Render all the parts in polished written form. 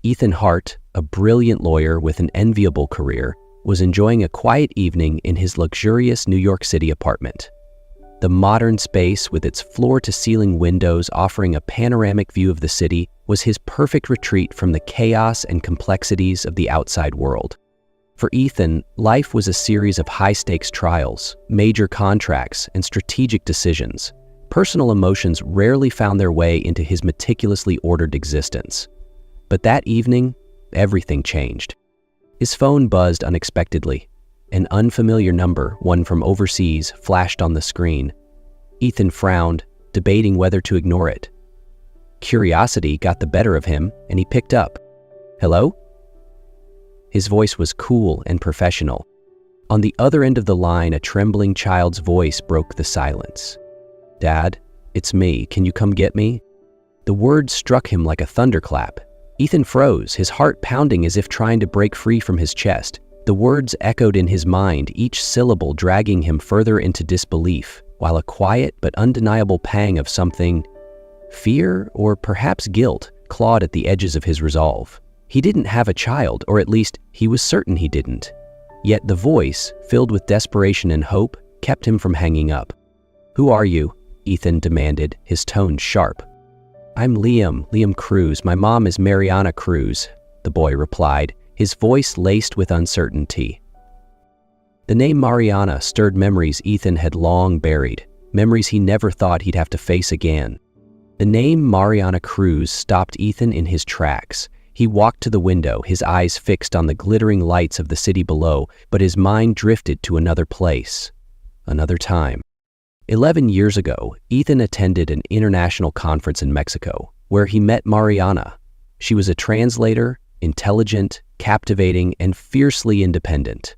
Ethan Hart, a brilliant lawyer with an enviable career, was enjoying a quiet evening in his luxurious New York City apartment. The modern space, with its floor-to-ceiling windows offering a panoramic view of the city, was his perfect retreat from the chaos and complexities of the outside world. For Ethan, life was a series of high-stakes trials, major contracts, and strategic decisions. Personal emotions rarely found their way into his meticulously ordered existence. But that evening, everything changed. His phone buzzed unexpectedly. An unfamiliar number, one from overseas, flashed on the screen. Ethan frowned, debating whether to ignore it. Curiosity got the better of him, and he picked up. "Hello?" His voice was cool and professional. On the other end of the line, a trembling child's voice broke the silence. "Dad, it's me. Can you come get me?" The words struck him like a thunderclap. Ethan froze, his heart pounding as if trying to break free from his chest. The words echoed in his mind, each syllable dragging him further into disbelief, while a quiet but undeniable pang of something, fear or perhaps guilt, clawed at the edges of his resolve. He didn't have a child, or at least he was certain he didn't. Yet the voice, filled with desperation and hope, kept him from hanging up. "Who are you?" Ethan demanded, his tone sharp. "I'm Liam Cruz. My mom is Mariana Cruz," the boy replied, his voice laced with uncertainty. The name Mariana stirred memories Ethan had long buried, memories he never thought he'd have to face again. The name Mariana Cruz stopped Ethan in his tracks. He walked to the window, his eyes fixed on the glittering lights of the city below, but his mind drifted to another place, another time. 11 years ago, Ethan attended an international conference in Mexico, where he met Mariana. She was a translator, intelligent, captivating, and fiercely independent.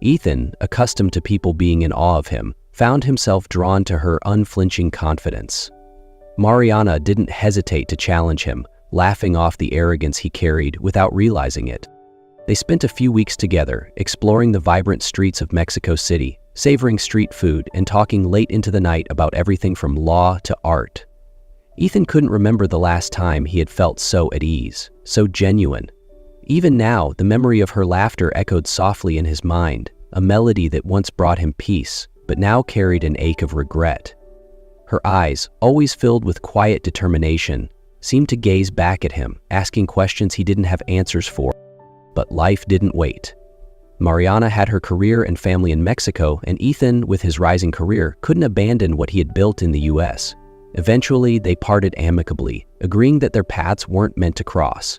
Ethan, accustomed to people being in awe of him, found himself drawn to her unflinching confidence. Mariana didn't hesitate to challenge him, laughing off the arrogance he carried without realizing it. They spent a few weeks together, exploring the vibrant streets of Mexico City, savoring street food, and talking late into the night about everything from law to art. Ethan couldn't remember the last time he had felt so at ease, so genuine. Even now, the memory of her laughter echoed softly in his mind, a melody that once brought him peace, but now carried an ache of regret. Her eyes, always filled with quiet determination, seemed to gaze back at him, asking questions he didn't have answers for. But life didn't wait. Mariana had her career and family in Mexico, and Ethan, with his rising career, couldn't abandon what he had built in the US. Eventually, they parted amicably, agreeing that their paths weren't meant to cross.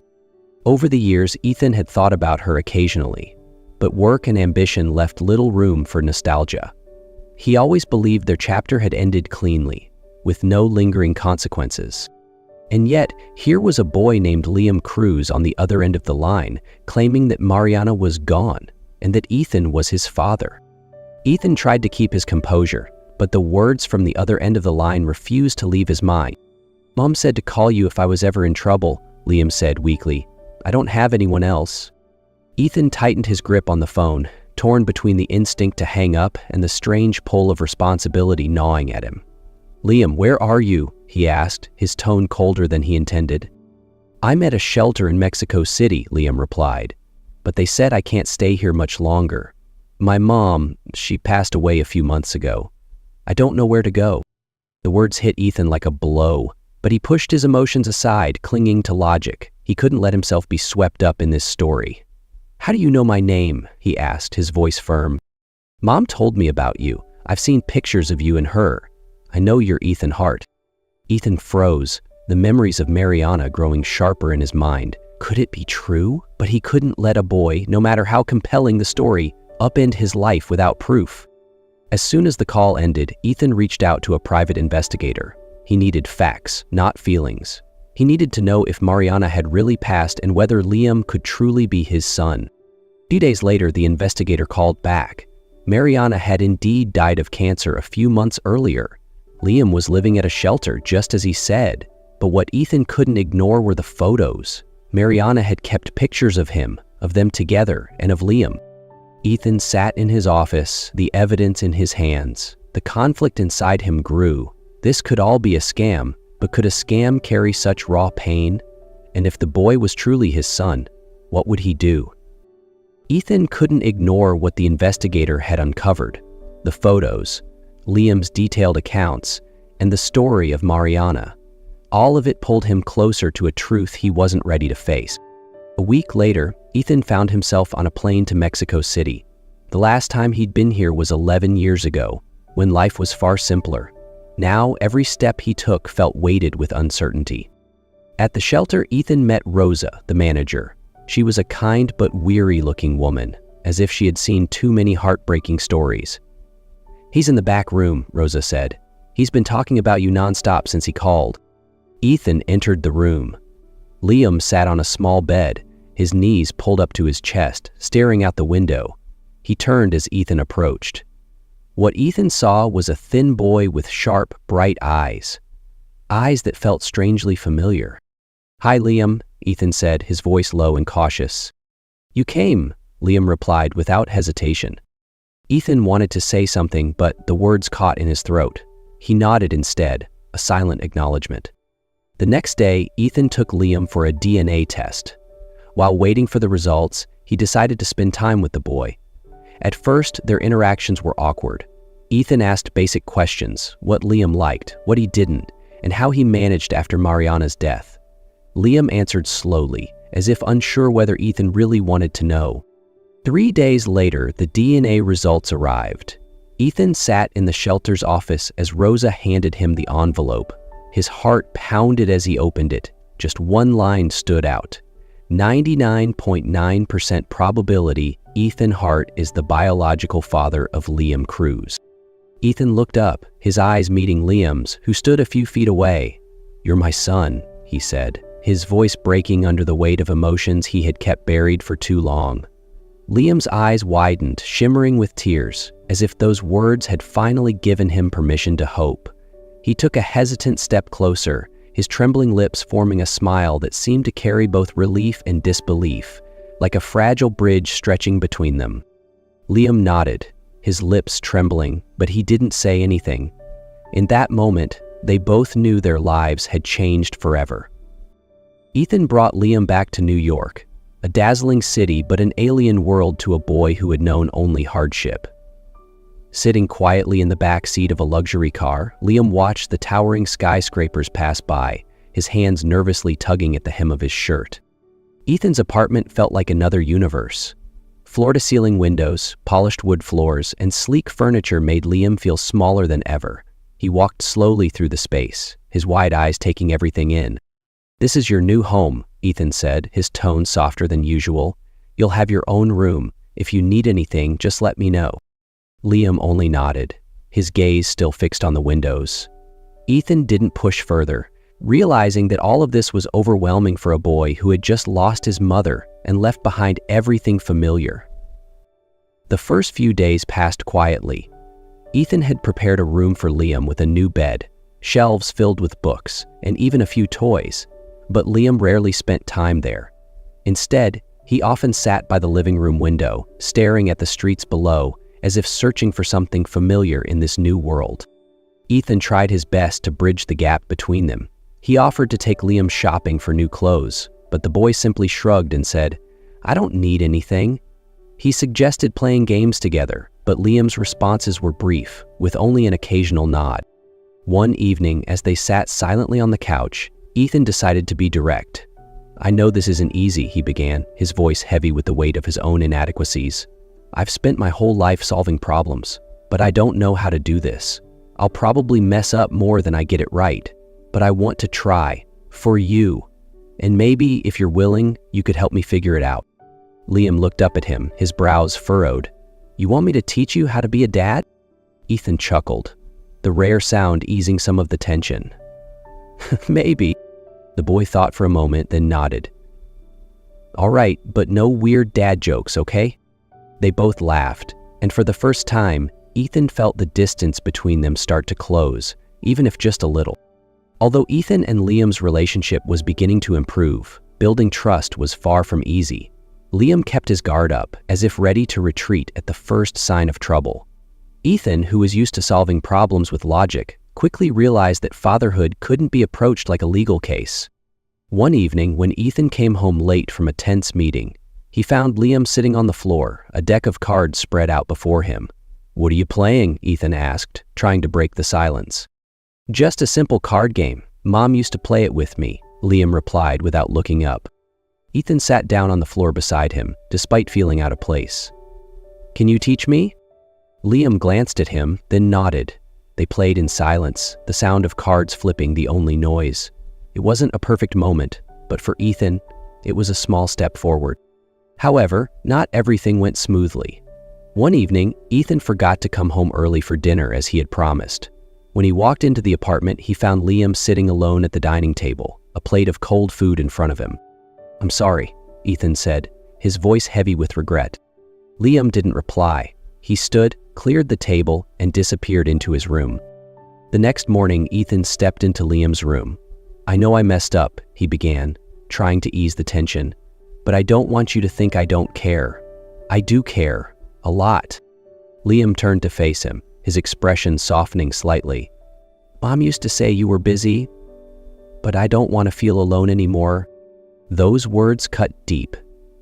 Over the years, Ethan had thought about her occasionally, but work and ambition left little room for nostalgia. He always believed their chapter had ended cleanly, with no lingering consequences. And yet, here was a boy named Liam Cruz on the other end of the line, claiming that Mariana was gone, and that Ethan was his father. Ethan tried to keep his composure, but the words from the other end of the line refused to leave his mind. "Mom said to call you if I was ever in trouble," Liam said weakly. "I don't have anyone else." Ethan tightened his grip on the phone, torn between the instinct to hang up and the strange pull of responsibility gnawing at him. "Liam, where are you?" he asked, his tone colder than he intended. "I'm at a shelter in Mexico City," Liam replied. "But they said I can't stay here much longer. My mom, she passed away a few months ago. I don't know where to go." The words hit Ethan like a blow, but he pushed his emotions aside, clinging to logic. He couldn't let himself be swept up in this story. "How do you know my name?" he asked, his voice firm. "Mom told me about you. I've seen pictures of you and her. I know you're Ethan Hart." Ethan froze, the memories of Mariana growing sharper in his mind. Could it be true? But he couldn't let a boy, no matter how compelling the story, upend his life without proof. As soon as the call ended, Ethan reached out to a private investigator. He needed facts, not feelings. He needed to know if Mariana had really passed and whether Liam could truly be his son. A few days later, the investigator called back. Mariana had indeed died of cancer a few months earlier. Liam was living at a shelter, just as he said. But what Ethan couldn't ignore were the photos. Mariana had kept pictures of him, of them together, and of Liam. Ethan sat in his office, the evidence in his hands. The conflict inside him grew. This could all be a scam, but could a scam carry such raw pain? And if the boy was truly his son, what would he do? Ethan couldn't ignore what the investigator had uncovered: the photos, Liam's detailed accounts, and the story of Mariana. All of it pulled him closer to a truth he wasn't ready to face. A week later, Ethan found himself on a plane to Mexico City. The last time he'd been here was 11 years ago, when life was far simpler. Now, every step he took felt weighted with uncertainty. At the shelter, Ethan met Rosa, the manager. She was a kind but weary-looking woman, as if she had seen too many heartbreaking stories. "He's in the back room," Rosa said. "He's been talking about you nonstop since he called." Ethan entered the room. Liam sat on a small bed, his knees pulled up to his chest, staring out the window. He turned as Ethan approached. What Ethan saw was a thin boy with sharp, bright eyes. Eyes that felt strangely familiar. "Hi, Liam," Ethan said, his voice low and cautious. "You came," Liam replied without hesitation. Ethan wanted to say something, but the words caught in his throat. He nodded instead, a silent acknowledgement. The next day, Ethan took Liam for a DNA test. While waiting for the results, he decided to spend time with the boy. At first, their interactions were awkward. Ethan asked basic questions: what Liam liked, what he didn't, and how he managed after Mariana's death. Liam answered slowly, as if unsure whether Ethan really wanted to know. 3 days later, the DNA results arrived. Ethan sat in the shelter's office as Rosa handed him the envelope. His heart pounded as he opened it. Just one line stood out: 99.9% probability Ethan Hart is the biological father of Liam Cruz. Ethan looked up, his eyes meeting Liam's, who stood a few feet away. "You're my son," he said, his voice breaking under the weight of emotions he had kept buried for too long. Liam's eyes widened, shimmering with tears, as if those words had finally given him permission to hope. He took a hesitant step closer, his trembling lips forming a smile that seemed to carry both relief and disbelief, like a fragile bridge stretching between them. Liam nodded, his lips trembling, but he didn't say anything. In that moment, they both knew their lives had changed forever. Ethan brought Liam back to New York, a dazzling city but an alien world to a boy who had known only hardship. Sitting quietly in the back seat of a luxury car, Liam watched the towering skyscrapers pass by, his hands nervously tugging at the hem of his shirt. Ethan's apartment felt like another universe. Floor-to-ceiling windows, polished wood floors, and sleek furniture made Liam feel smaller than ever. He walked slowly through the space, his wide eyes taking everything in. "This is your new home," Ethan said, his tone softer than usual. "You'll have your own room. If you need anything, just let me know." Liam only nodded, his gaze still fixed on the windows. Ethan didn't push further, realizing that all of this was overwhelming for a boy who had just lost his mother and left behind everything familiar. The first few days passed quietly. Ethan had prepared a room for Liam with a new bed, shelves filled with books, and even a few toys, but Liam rarely spent time there. Instead, he often sat by the living room window, staring at the streets below, as if searching for something familiar in this new world. Ethan tried his best to bridge the gap between them. He offered to take Liam shopping for new clothes, but the boy simply shrugged and said, "I don't need anything." He suggested playing games together, but Liam's responses were brief, with only an occasional nod. One evening, as they sat silently on the couch, Ethan decided to be direct. "I know this isn't easy," he began, his voice heavy with the weight of his own inadequacies. "I've spent my whole life solving problems, but I don't know how to do this. I'll probably mess up more than I get it right, but I want to try, for you. And maybe, if you're willing, you could help me figure it out." Liam looked up at him, his brows furrowed. "You want me to teach you how to be a dad?" Ethan chuckled, the rare sound easing some of the tension. "Maybe." The boy thought for a moment, then nodded. "All right, but no weird dad jokes, okay?" They both laughed, and for the first time, Ethan felt the distance between them start to close, even if just a little. Although Ethan and Liam's relationship was beginning to improve, building trust was far from easy. Liam kept his guard up, as if ready to retreat at the first sign of trouble. Ethan, who was used to solving problems with logic, quickly realized that fatherhood couldn't be approached like a legal case. One evening, when Ethan came home late from a tense meeting, he found Liam sitting on the floor, a deck of cards spread out before him. "What are you playing?" Ethan asked, trying to break the silence. "Just a simple card game. Mom used to play it with me," Liam replied without looking up. Ethan sat down on the floor beside him, despite feeling out of place. "Can you teach me?" Liam glanced at him, then nodded. They played in silence, the sound of cards flipping the only noise. It wasn't a perfect moment, but for Ethan, it was a small step forward. However, not everything went smoothly. One evening, Ethan forgot to come home early for dinner as he had promised. When he walked into the apartment, he found Liam sitting alone at the dining table, a plate of cold food in front of him. "I'm sorry," Ethan said, his voice heavy with regret. Liam didn't reply. He stood, cleared the table, and disappeared into his room. The next morning, Ethan stepped into Liam's room. "I know I messed up," he began, trying to ease the tension. "But I don't want you to think I don't care. I do care. A lot." Liam turned to face him, his expression softening slightly. "Mom used to say you were busy, but I don't want to feel alone anymore." Those words cut deep.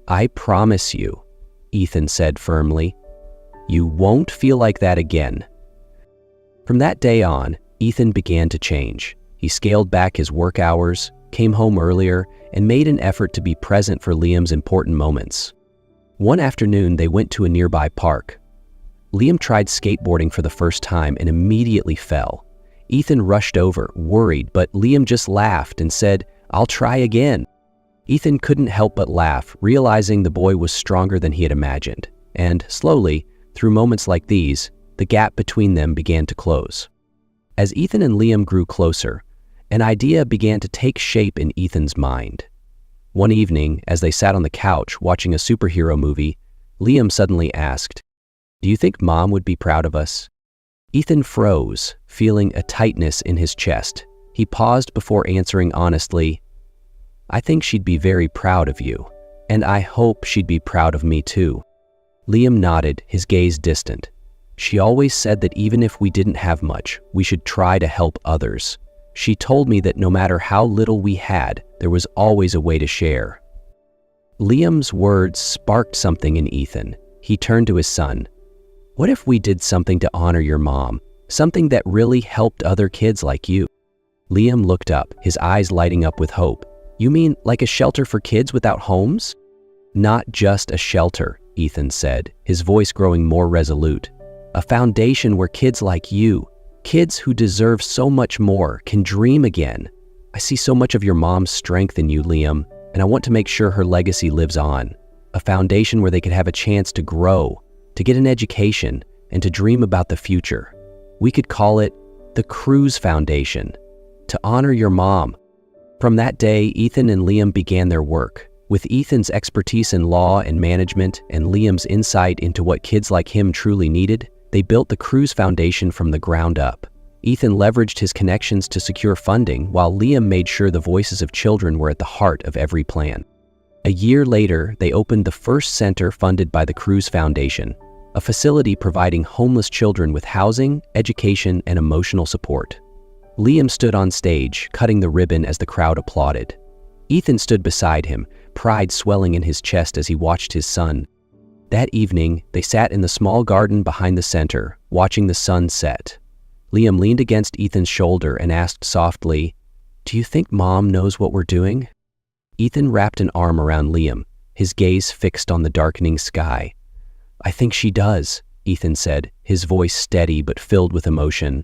"I promise you," Ethan said firmly, "you won't feel like that again." From that day on, Ethan began to change. He scaled back his work hours, came home earlier, and made an effort to be present for Liam's important moments. One afternoon, they went to a nearby park. Liam tried skateboarding for the first time and immediately fell. Ethan rushed over, worried, but Liam just laughed and said, "I'll try again." Ethan couldn't help but laugh, realizing the boy was stronger than he had imagined. And slowly, through moments like these, the gap between them began to close. As Ethan and Liam grew closer, an idea began to take shape in Ethan's mind. One evening, as they sat on the couch watching a superhero movie, Liam suddenly asked, "Do you think Mom would be proud of us?" Ethan froze, feeling a tightness in his chest. He paused before answering honestly, "I think she'd be very proud of you, and I hope she'd be proud of me too." Liam nodded, his gaze distant. "She always said that even if we didn't have much, we should try to help others. She told me that no matter how little we had, there was always a way to share." Liam's words sparked something in Ethan. He turned to his son. "What if we did something to honor your mom? Something that really helped other kids like you?" Liam looked up, his eyes lighting up with hope. "You mean like a shelter for kids without homes?" "Not just a shelter," Ethan said, his voice growing more resolute. "A foundation where kids like you, kids who deserve so much more, can dream again. I see so much of your mom's strength in you, Liam, and I want to make sure her legacy lives on. A foundation where they could have a chance to grow, to get an education, and to dream about the future. We could call it the Cruz Foundation, to honor your mom." From that day, Ethan and Liam began their work. With Ethan's expertise in law and management and Liam's insight into what kids like him truly needed, they built the Cruz Foundation from the ground up. Ethan leveraged his connections to secure funding, while Liam made sure the voices of children were at the heart of every plan. A year later, they opened the first center funded by the Cruz Foundation, a facility providing homeless children with housing, education, and emotional support. Liam stood on stage, cutting the ribbon as the crowd applauded. Ethan stood beside him, pride swelling in his chest as he watched his son. That evening, they sat in the small garden behind the center, watching the sun set. Liam leaned against Ethan's shoulder and asked softly, "Do you think Mom knows what we're doing?" Ethan wrapped an arm around Liam, his gaze fixed on the darkening sky. "I think she does," Ethan said, his voice steady but filled with emotion.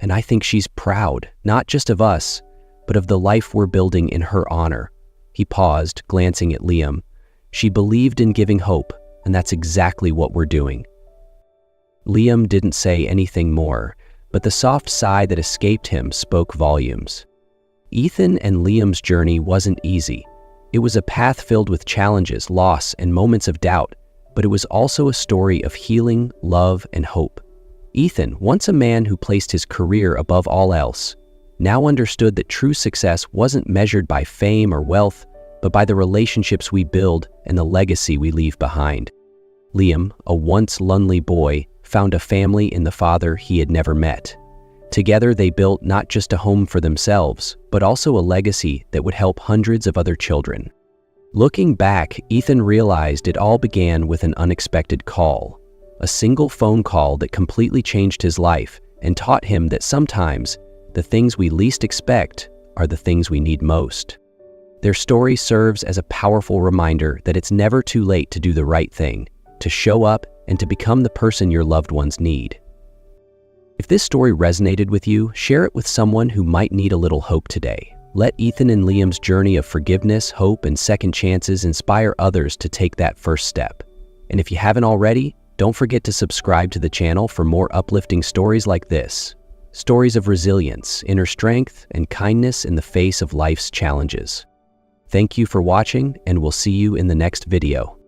"And I think she's proud, not just of us, but of the life we're building in her honor." He paused, glancing at Liam. "She believed in giving hope, and that's exactly what we're doing." Liam didn't say anything more, but the soft sigh that escaped him spoke volumes. Ethan and Liam's journey wasn't easy. It was a path filled with challenges, loss, and moments of doubt, but it was also a story of healing, love, and hope. Ethan, once a man who placed his career above all else, now understood that true success wasn't measured by fame or wealth, but by the relationships we build and the legacy we leave behind. Liam, a once lonely boy, found a family in the father he had never met. Together, they built not just a home for themselves, but also a legacy that would help hundreds of other children. Looking back, Ethan realized it all began with an unexpected call, a single phone call that completely changed his life and taught him that sometimes the things we least expect are the things we need most. Their story serves as a powerful reminder that it's never too late to do the right thing, to show up, and to become the person your loved ones need. If this story resonated with you, share it with someone who might need a little hope today. Let Ethan and Liam's journey of forgiveness, hope, and second chances inspire others to take that first step. And if you haven't already, don't forget to subscribe to the channel for more uplifting stories like this. Stories of resilience, inner strength, and kindness in the face of life's challenges. Thank you for watching, and we'll see you in the next video.